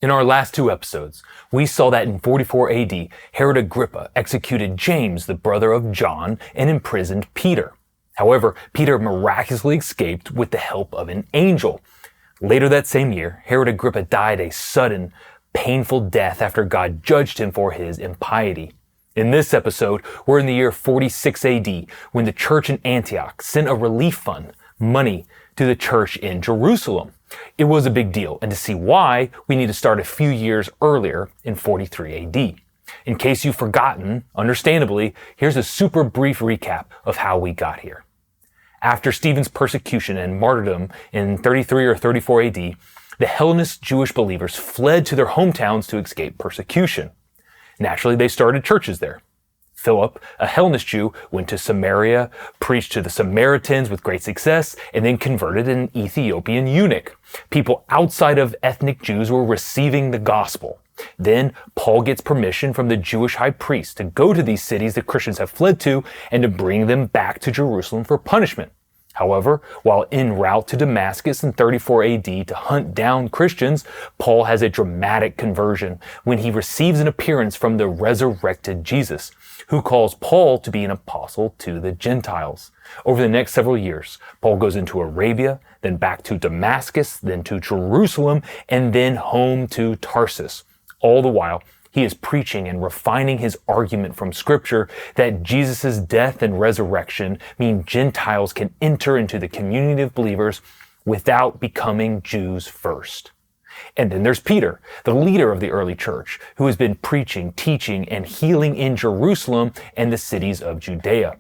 In our last two episodes, we saw that in 44 AD, Herod Agrippa executed James, the brother of John, and imprisoned Peter. However, Peter miraculously escaped with the help of an angel. Later that same year, Herod Agrippa died a sudden, painful death after God judged him for his impiety. In this episode, we're in the year 46 AD, when the church in Antioch sent a relief fund, money, to the church in Jerusalem. It was a big deal, and to see why, we need to start a few years earlier in 43 AD. In case you've forgotten, understandably, here's a super brief recap of how we got here. After Stephen's persecution and martyrdom in 33 or 34 AD, the Hellenist Jewish believers fled to their hometowns to escape persecution. Naturally, they started churches there. Philip, a Hellenist Jew, went to Samaria, preached to the Samaritans with great success, and then converted an Ethiopian eunuch. People outside of ethnic Jews were receiving the gospel. Then Paul gets permission from the Jewish high priest to go to these cities that Christians have fled to and to bring them back to Jerusalem for punishment. However, while en route to Damascus in 34 AD to hunt down Christians, Paul has a dramatic conversion when he receives an appearance from the resurrected Jesus, who calls Paul to be an apostle to the Gentiles. Over the next several years, Paul goes into Arabia, then back to Damascus, then to Jerusalem, and then home to Tarsus. All the while, he is preaching and refining his argument from Scripture that Jesus' death and resurrection mean Gentiles can enter into the community of believers without becoming Jews first. And then there's Peter, the leader of the early church, who has been preaching, teaching, and healing in Jerusalem and the cities of Judea.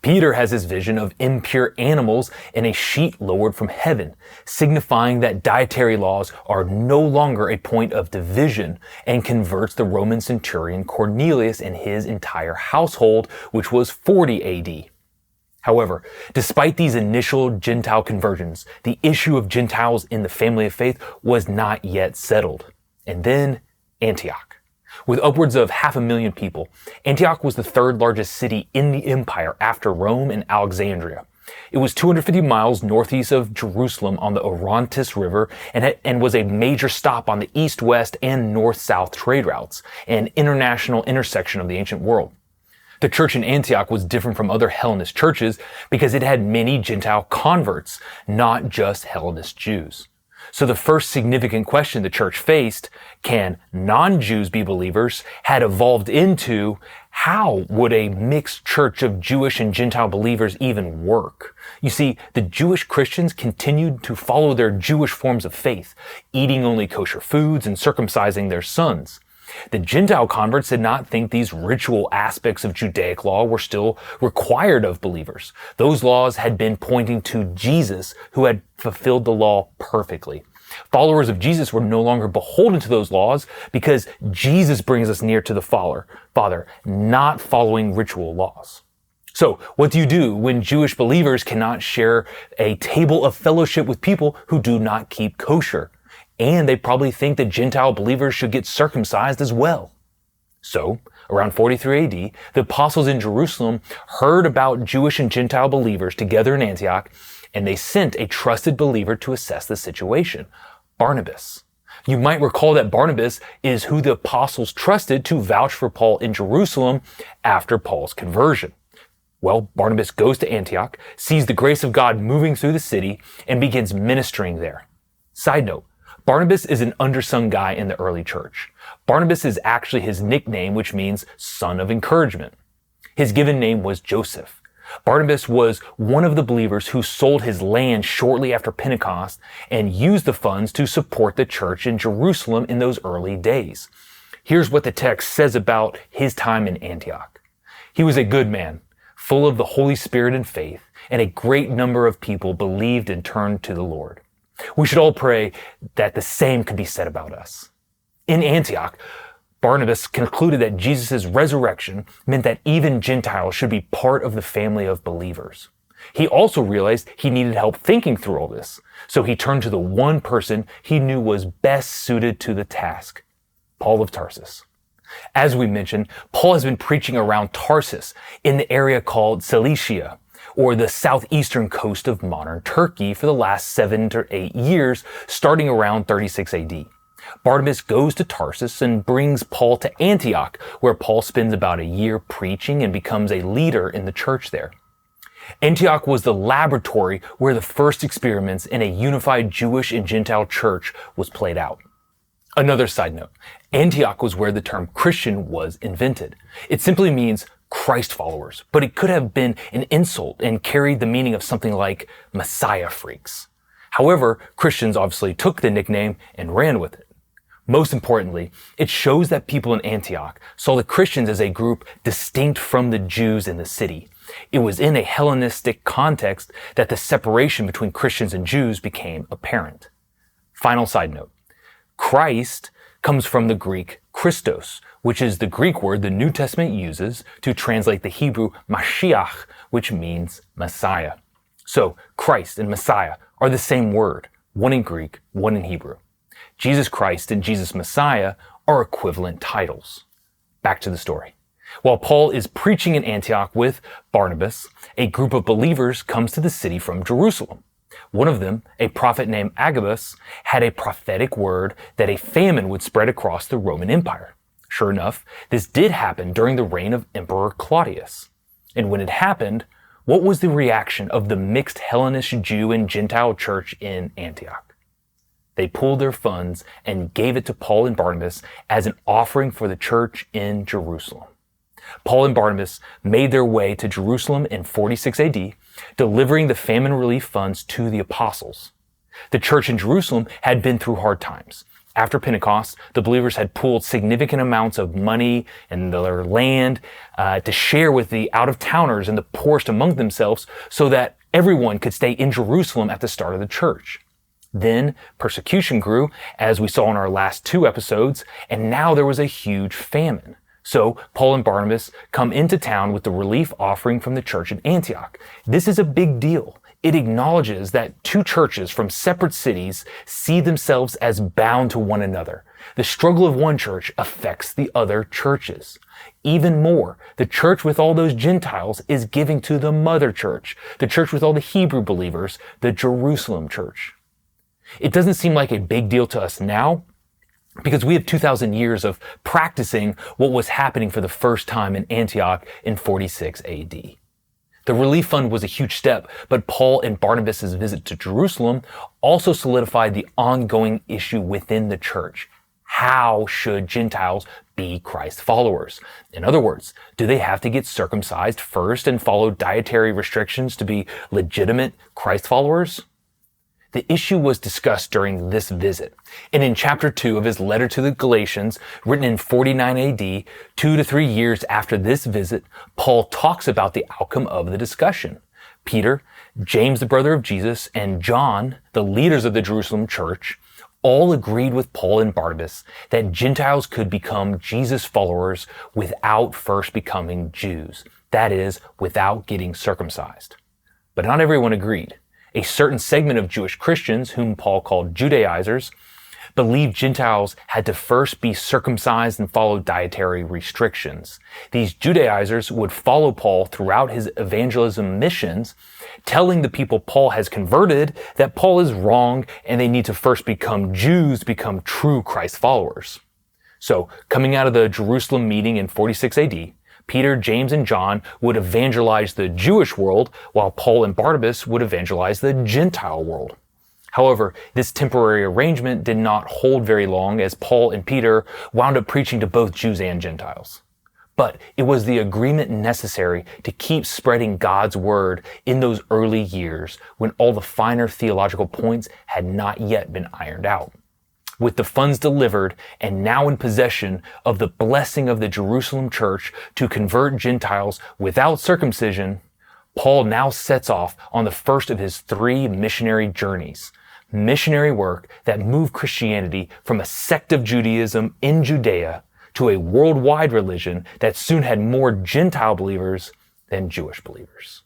Peter has his vision of impure animals and a sheet lowered from heaven, signifying that dietary laws are no longer a point of division, and converts the Roman centurion Cornelius and his entire household, which was 40 AD. However, despite these initial Gentile conversions, the issue of Gentiles in the family of faith was not yet settled. And then Antioch. With upwards of 500,000 people, Antioch was the third largest city in the empire after Rome and Alexandria. It was 250 miles northeast of Jerusalem on the Orontes River and was a major stop on the east-west and north-south trade routes, an international intersection of the ancient world. The church in Antioch was different from other Hellenist churches because it had many Gentile converts, not just Hellenist Jews. So the first significant question the church faced, can non-Jews be believers, had evolved into, how would a mixed church of Jewish and Gentile believers even work? You see, the Jewish Christians continued to follow their Jewish forms of faith, eating only kosher foods and circumcising their sons. The Gentile converts did not think these ritual aspects of Judaic law were still required of believers. Those laws had been pointing to Jesus, who had fulfilled the law perfectly. Followers of Jesus were no longer beholden to those laws because Jesus brings us near to the Father, not following ritual laws. So, what do you do when Jewish believers cannot share a table of fellowship with people who do not keep kosher? And they probably think that Gentile believers should get circumcised as well. So, around 43 AD, the apostles in Jerusalem heard about Jewish and Gentile believers together in Antioch, and they sent a trusted believer to assess the situation, Barnabas. You might recall that Barnabas is who the apostles trusted to vouch for Paul in Jerusalem after Paul's conversion. Well, Barnabas goes to Antioch, sees the grace of God moving through the city, and begins ministering there. Side note, Barnabas is an undersung guy in the early church. Barnabas is actually his nickname, which means son of encouragement. His given name was Joseph. Barnabas was one of the believers who sold his land shortly after Pentecost and used the funds to support the church in Jerusalem in those early days. Here's what the text says about his time in Antioch. He was a good man, full of the Holy Spirit and faith, and a great number of people believed and turned to the Lord. We should all pray that the same could be said about us. In Antioch, Barnabas concluded that Jesus' resurrection meant that even Gentiles should be part of the family of believers. He also realized he needed help thinking through all this, so he turned to the one person he knew was best suited to the task, Paul of Tarsus. As we mentioned, Paul has been preaching around Tarsus in the area called Cilicia, or the southeastern coast of modern Turkey for the last 7 to 8 years, starting around 36 AD. Barnabas goes to Tarsus and brings Paul to Antioch, where Paul spends about a year preaching and becomes a leader in the church there. Antioch was the laboratory where the first experiments in a unified Jewish and Gentile church was played out. Another side note, Antioch was where the term Christian was invented. It simply means Christ followers, but it could have been an insult and carried the meaning of something like Messiah freaks. However, Christians obviously took the nickname and ran with it. Most importantly, it shows that people in Antioch saw the Christians as a group distinct from the Jews in the city. It was in a Hellenistic context that the separation between Christians and Jews became apparent. Final side note. Christ comes from the Greek Christos, which is the Greek word the New Testament uses to translate the Hebrew Mashiach, which means Messiah. So Christ and Messiah are the same word, one in Greek, one in Hebrew. Jesus Christ and Jesus Messiah are equivalent titles. Back to the story. While Paul is preaching in Antioch with Barnabas, a group of believers comes to the city from Jerusalem. One of them, a prophet named Agabus, had a prophetic word that a famine would spread across the Roman Empire. Sure enough, this did happen during the reign of Emperor Claudius. And when it happened, what was the reaction of the mixed Hellenist Jew and Gentile church in Antioch? They pooled their funds and gave it to Paul and Barnabas as an offering for the church in Jerusalem. Paul and Barnabas made their way to Jerusalem in 46 AD, delivering the famine relief funds to the apostles. The church in Jerusalem had been through hard times. After Pentecost, the believers had pooled significant amounts of money and their land to share with the out-of-towners and the poorest among themselves so that everyone could stay in Jerusalem at the start of the church. Then persecution grew, as we saw in our last two episodes, and now there was a huge famine. So Paul and Barnabas come into town with the relief offering from the church in Antioch. This is a big deal. It acknowledges that two churches from separate cities see themselves as bound to one another. The struggle of one church affects the other churches. Even more, the church with all those Gentiles is giving to the mother church, the church with all the Hebrew believers, the Jerusalem church. It doesn't seem like a big deal to us now, because we have 2,000 years of practicing what was happening for the first time in Antioch in 46 AD. The relief fund was a huge step, but Paul and Barnabas' visit to Jerusalem also solidified the ongoing issue within the church. How should Gentiles be Christ followers? In other words, do they have to get circumcised first and follow dietary restrictions to be legitimate Christ followers? The issue was discussed during this visit, and in chapter 2 of his letter to the Galatians, written in 49 AD, 2 to 3 years after this visit, Paul talks about the outcome of the discussion. Peter, James the brother of Jesus, and John, the leaders of the Jerusalem church, all agreed with Paul and Barnabas that Gentiles could become Jesus followers without first becoming Jews. That is, without getting circumcised. But not everyone agreed. A certain segment of Jewish Christians, whom Paul called Judaizers, believed Gentiles had to first be circumcised and follow dietary restrictions. These Judaizers would follow Paul throughout his evangelism missions, telling the people Paul has converted that Paul is wrong and they need to first become Jews to become true Christ followers. So, coming out of the Jerusalem meeting in 46 AD, Peter, James, and John would evangelize the Jewish world, while Paul and Barnabas would evangelize the Gentile world. However, this temporary arrangement did not hold very long, as Paul and Peter wound up preaching to both Jews and Gentiles. But it was the agreement necessary to keep spreading God's word in those early years when all the finer theological points had not yet been ironed out. With the funds delivered and now in possession of the blessing of the Jerusalem church to convert Gentiles without circumcision, Paul now sets off on the first of his 3 missionary journeys. Missionary work that moved Christianity from a sect of Judaism in Judea to a worldwide religion that soon had more Gentile believers than Jewish believers.